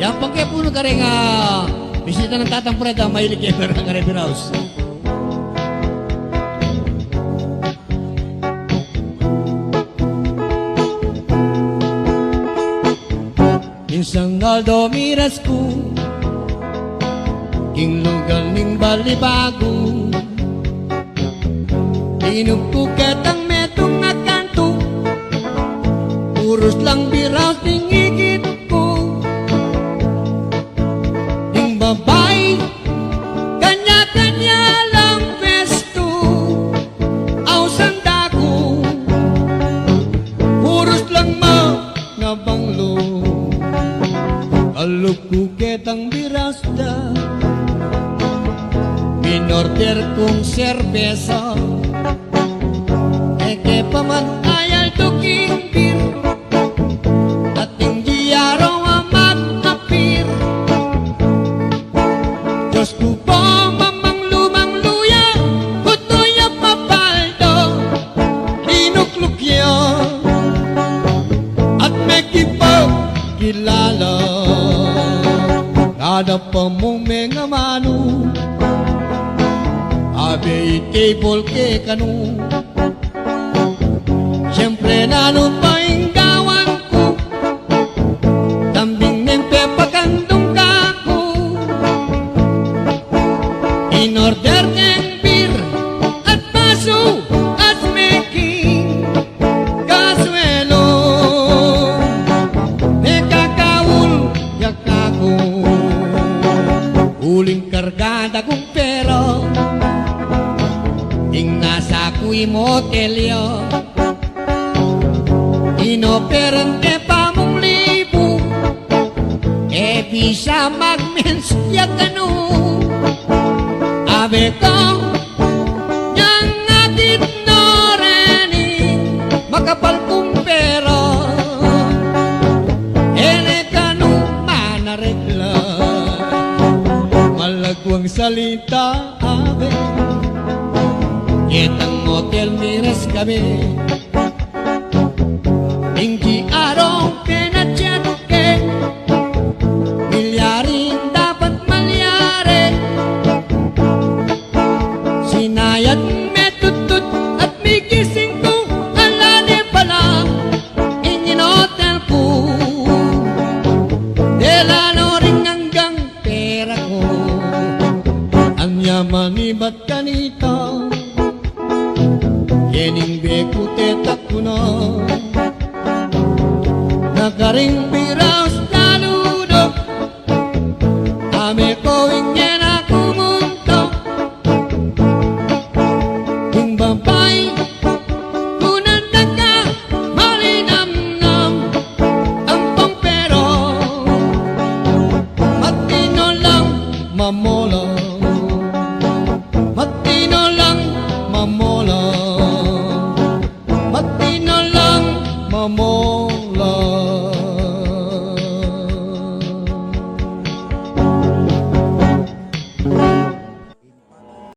Yang pagkapuno ka rin bisita ng Tatang Preda, mahilig kayo ka rin House. Isang Aldo miras ko king lugar ning balibago inugtukat ang metong nakanto puros lang biraw ning igit ko ning babay kanya-kanya lang pesto aw sandako puros lang mga banglo alukuket ang birasda minorder kong serbesa eke pamatayal tuking bir at hindi araw amat apir Diyos ko po mamang lumang luya kutoy at mapaldo inuklukya at mekipag kilala kada pamong mga mano abe table ke kanu siyempre nanumpaing gawan ko tambing ng pepakandong kako in order ng beer at baso at making kasuelo nekakaul yakako uling kargada kong pera ing nasa kuy motelyo inoperante pa mong libo e bisa magmens yakano abe ko yang atit noreni makapal kong pera ene kanu manaregla malagwang salita abe Kitang hotel miras kami Ingki arong pinatyan ke Milyarin dapat malyari Sinayat metutut at may gising ko Alani pala ingin hotel ko Delano ring hanggang pera ko Ang yaman iba't kanita Yening beku tetak kuna Nakaring biraus laludo Ame ko ingin aku munto Kung babay kunanda ka malinamnam Ang pampero Matino lang mamola